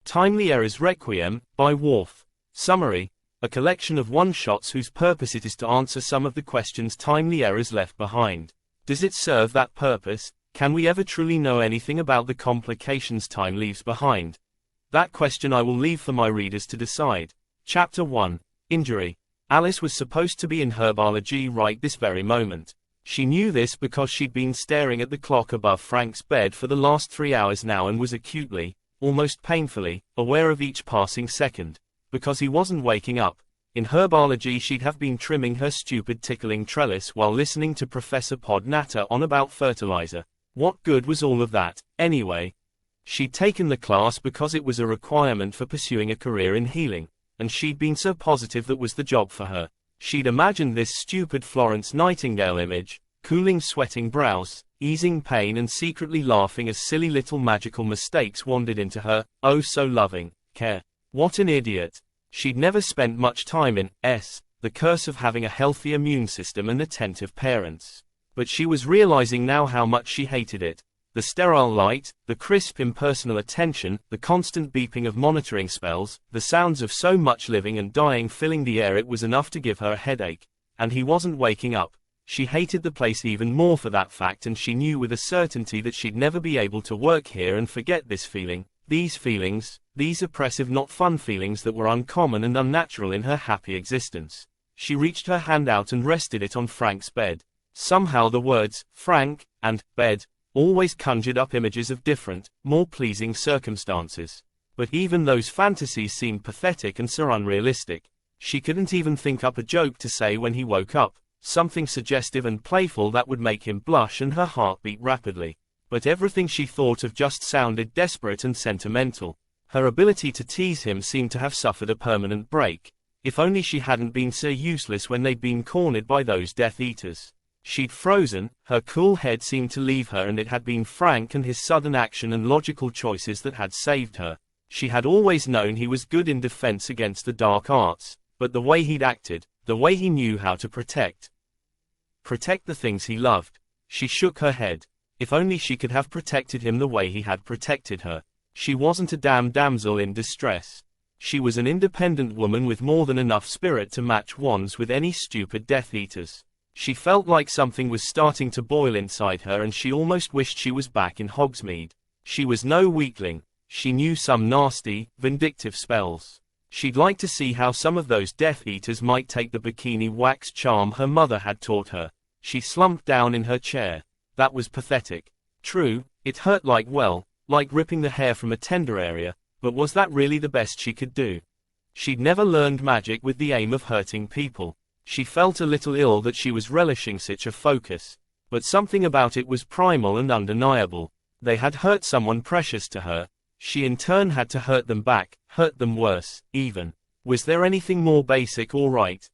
Timely Errors Requiem, by Worf. Summary: a collection of one-shots whose purpose it is to answer some of the questions timely errors left behind. Does it serve that purpose? Can we ever truly know anything about the complications time leaves behind? That question I will leave for my readers to decide. Chapter 1. Injury. Alice was supposed to be in herbology right this very moment. She knew this because she'd been staring at the clock above Frank's bed for the last 3 hours now and was acutely, almost painfully, aware of each passing second. Because he wasn't waking up. In herbology she'd have been trimming her stupid tickling trellis while listening to Professor Pod natter on about fertilizer. What good was all of that, anyway? She'd taken the class because it was a requirement for pursuing a career in healing, and she'd been so positive that was the job for her. She'd imagined this stupid Florence Nightingale image, cooling sweating brows, easing pain and secretly laughing as silly little magical mistakes wandered into her, oh so loving, care. What an idiot. She'd never spent much time in the curse of having a healthy immune system and attentive parents. But she was realizing now how much she hated it. The sterile light, the crisp impersonal attention, the constant beeping of monitoring spells, the sounds of so much living and dying filling the air, it was enough to give her a headache. And he wasn't waking up. She hated the place even more for that fact, and she knew with a certainty that she'd never be able to work here and forget this feeling, these feelings, these oppressive not fun feelings that were uncommon and unnatural in her happy existence. She reached her hand out and rested it on Frank's bed. Somehow the words, Frank, and bed, always conjured up images of different, more pleasing circumstances. But even those fantasies seemed pathetic and so unrealistic. She couldn't even think up a joke to say when he woke up, something suggestive and playful that would make him blush and her heart beat rapidly. But everything she thought of just sounded desperate and sentimental. Her ability to tease him seemed to have suffered a permanent break. If only she hadn't been so useless when they'd been cornered by those Death Eaters. She'd frozen, her cool head seemed to leave her, and it had been Frank and his sudden action and logical choices that had saved her. She had always known he was good in defense against the dark arts, but the way he'd acted, the way he knew how to protect the things he loved. She shook her head. If only she could have protected him the way he had protected her. She wasn't a damsel in distress. She was an independent woman with more than enough spirit to match wands with any stupid Death Eaters. She felt like something was starting to boil inside her, and she almost wished she was back in Hogsmeade. She was no weakling. She knew some nasty, vindictive spells. She'd like to see how some of those Death Eaters might take the bikini wax charm her mother had taught her. She slumped down in her chair. That was pathetic. True, it hurt like ripping the hair from a tender area, but was that really the best she could do? She'd never learned magic with the aim of hurting people. She felt a little ill that she was relishing such a focus. But something about it was primal and undeniable. They had hurt someone precious to her. She in turn had to hurt them back, hurt them worse, even. Was there anything more basic or right?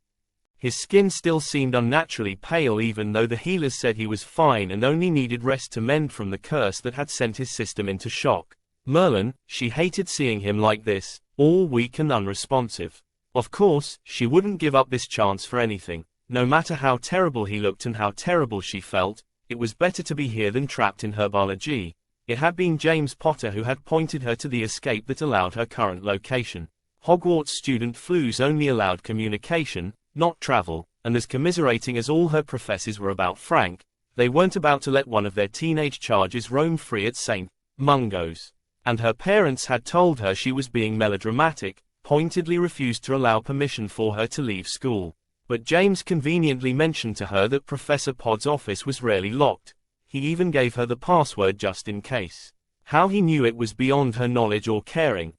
His skin still seemed unnaturally pale, even though the healers said he was fine and only needed rest to mend from the curse that had sent his system into shock. Merlin, she hated seeing him like this, all weak and unresponsive. Of course, she wouldn't give up this chance for anything. No matter how terrible he looked and how terrible she felt, it was better to be here than trapped in herbology. It had been James Potter who had pointed her to the escape that allowed her current location. Hogwarts student flus only allowed communication, not travel, and as commiserating as all her professors were about Frank, they weren't about to let one of their teenage charges roam free at St. Mungo's. And her parents had told her she was being melodramatic, pointedly refused to allow permission for her to leave school. But James conveniently mentioned to her that Professor Pod's office was rarely locked. He even gave her the password just in case. How he knew it was beyond her knowledge or caring.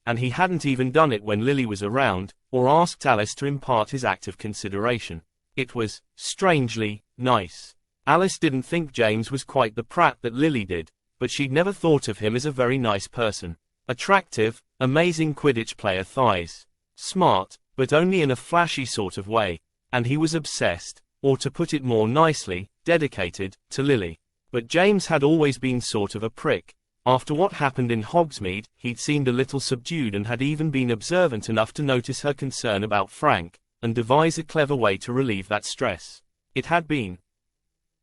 And he hadn't even done it when Lily was around, or asked Alice to impart his act of consideration. It was, strangely, nice. Alice didn't think James was quite the prat that Lily did, but she'd never thought of him as a very nice person. Attractive, amazing Quidditch player thighs. Smart, but only in a flashy sort of way. And he was obsessed, or to put it more nicely, dedicated, to Lily. But James had always been sort of a prick. After what happened in Hogsmeade, he'd seemed a little subdued and had even been observant enough to notice her concern about Frank, and devise a clever way to relieve that stress. It had been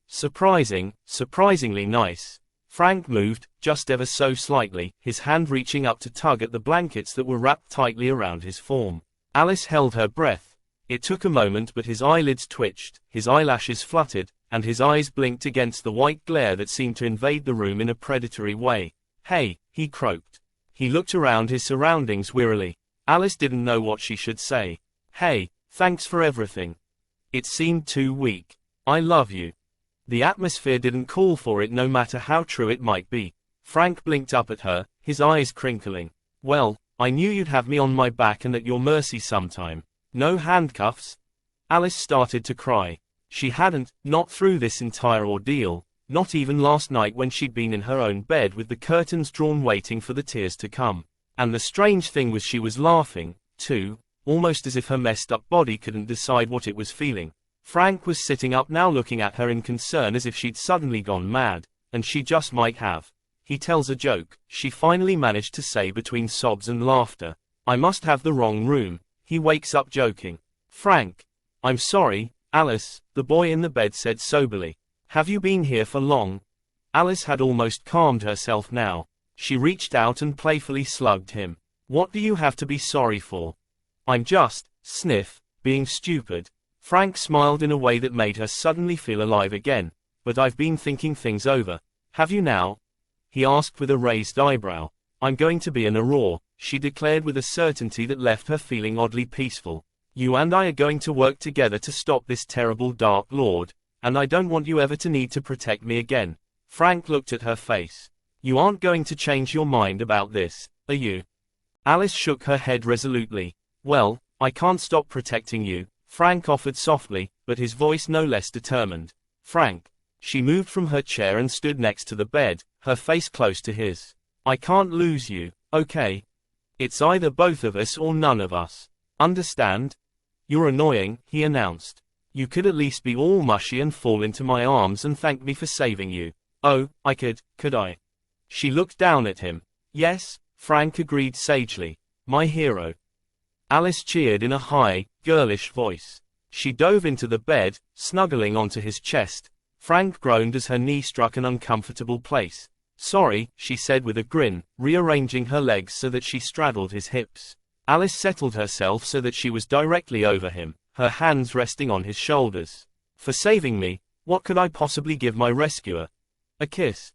surprisingly nice. Frank moved, just ever so slightly, his hand reaching up to tug at the blankets that were wrapped tightly around his form. Alice held her breath. It took a moment, but his eyelids twitched, his eyelashes fluttered, and his eyes blinked against the white glare that seemed to invade the room in a predatory way. "Hey," he croaked. He looked around his surroundings wearily. Alice didn't know what she should say. "Hey, thanks for everything. It seemed too weak. I love you." The atmosphere didn't call for it, no matter how true it might be. Frank blinked up at her, his eyes crinkling. "Well, I knew you'd have me on my back and at your mercy sometime. No handcuffs?" Alice started to cry. She hadn't, not through this entire ordeal, not even last night when she'd been in her own bed with the curtains drawn waiting for the tears to come. And the strange thing was she was laughing, too, almost as if her messed up body couldn't decide what it was feeling. Frank was sitting up now looking at her in concern as if she'd suddenly gone mad, and she just might have. "He tells a joke," she finally managed to say between sobs and laughter. "I must have the wrong room. He wakes up joking." "Frank." "I'm sorry, Alice," the boy in the bed said soberly. "Have you been here for long?" Alice had almost calmed herself now. She reached out and playfully slugged him. "What do you have to be sorry for?" "I'm just, sniff, being stupid." Frank smiled in a way that made her suddenly feel alive again. "But I've been thinking things over." "Have you now?" he asked with a raised eyebrow. "I'm going to be an Aurora," she declared with a certainty that left her feeling oddly peaceful. "You and I are going to work together to stop this terrible Dark Lord, and I don't want you ever to need to protect me again." Frank looked at her face. "You aren't going to change your mind about this, are you?" Alice shook her head resolutely. "Well, I can't stop protecting you," Frank offered softly, but his voice no less determined. "Frank." She moved from her chair and stood next to the bed, her face close to his. "I can't lose you, okay? It's either both of us or none of us. Understand?" "You're annoying," he announced. "You could at least be all mushy and fall into my arms and thank me for saving you." "Oh, I could I?" She looked down at him. "Yes," Frank agreed sagely. "My hero." Alice cheered in a high, girlish voice. She dove into the bed, snuggling onto his chest. Frank groaned as her knee struck an uncomfortable place. "Sorry," she said with a grin, rearranging her legs so that she straddled his hips. Alice settled herself so that she was directly over him, her hands resting on his shoulders. "For saving me, what could I possibly give my rescuer? A kiss?"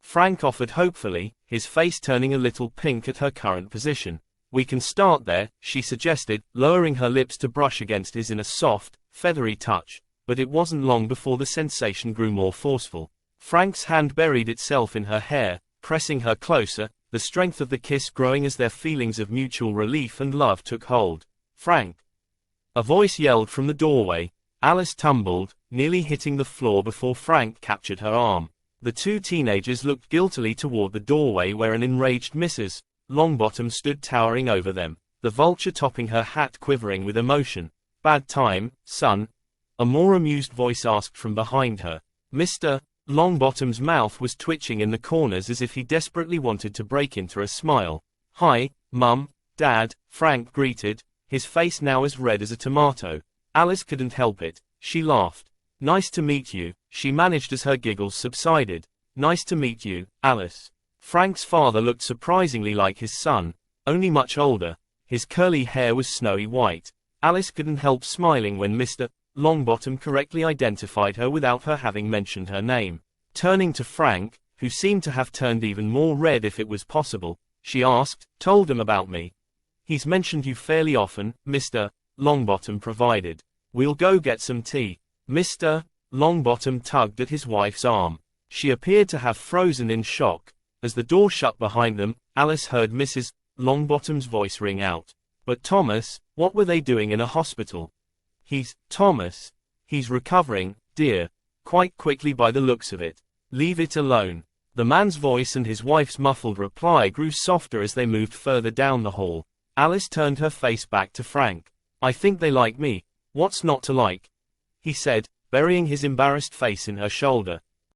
Frank offered hopefully, his face turning a little pink at her current position. "We can start there," she suggested, lowering her lips to brush against his in a soft, feathery touch, but it wasn't long before the sensation grew more forceful. Frank's hand buried itself in her hair, pressing her closer, the strength of the kiss growing as their feelings of mutual relief and love took hold. "Frank!" A voice yelled from the doorway. Alice tumbled, nearly hitting the floor before Frank captured her arm. The two teenagers looked guiltily toward the doorway where an enraged Mrs. Longbottom stood towering over them, the vulture topping her hat quivering with emotion. "Bad time, son?" a more amused voice asked from behind her. Mr. Longbottom's mouth was twitching in the corners as if he desperately wanted to break into a smile. "Hi, Mum, Dad," Frank greeted, his face now as red as a tomato. Alice couldn't help it. She laughed. "Nice to meet you," she managed as her giggles subsided. "Nice to meet you, Alice." Frank's father looked surprisingly like his son, only much older. His curly hair was snowy white. Alice couldn't help smiling when Mr. Longbottom correctly identified her without her having mentioned her name. Turning to Frank, who seemed to have turned even more red if it was possible, she asked, "Told him about me?" "He's mentioned you fairly often," Mr. Longbottom provided. "We'll go get some tea." Mr. Longbottom tugged at his wife's arm. She appeared to have frozen in shock. As the door shut behind them, Alice heard Mrs. Longbottom's voice ring out. "But Thomas, what were they doing in a hospital?" Thomas. He's recovering, dear. Quite quickly by the looks of it. Leave it alone." The man's voice and his wife's muffled reply grew softer as they moved further down the hall. Alice turned her face back to Frank. "I think they like me. What's not to like?" he said, burying his embarrassed face in her shoulder.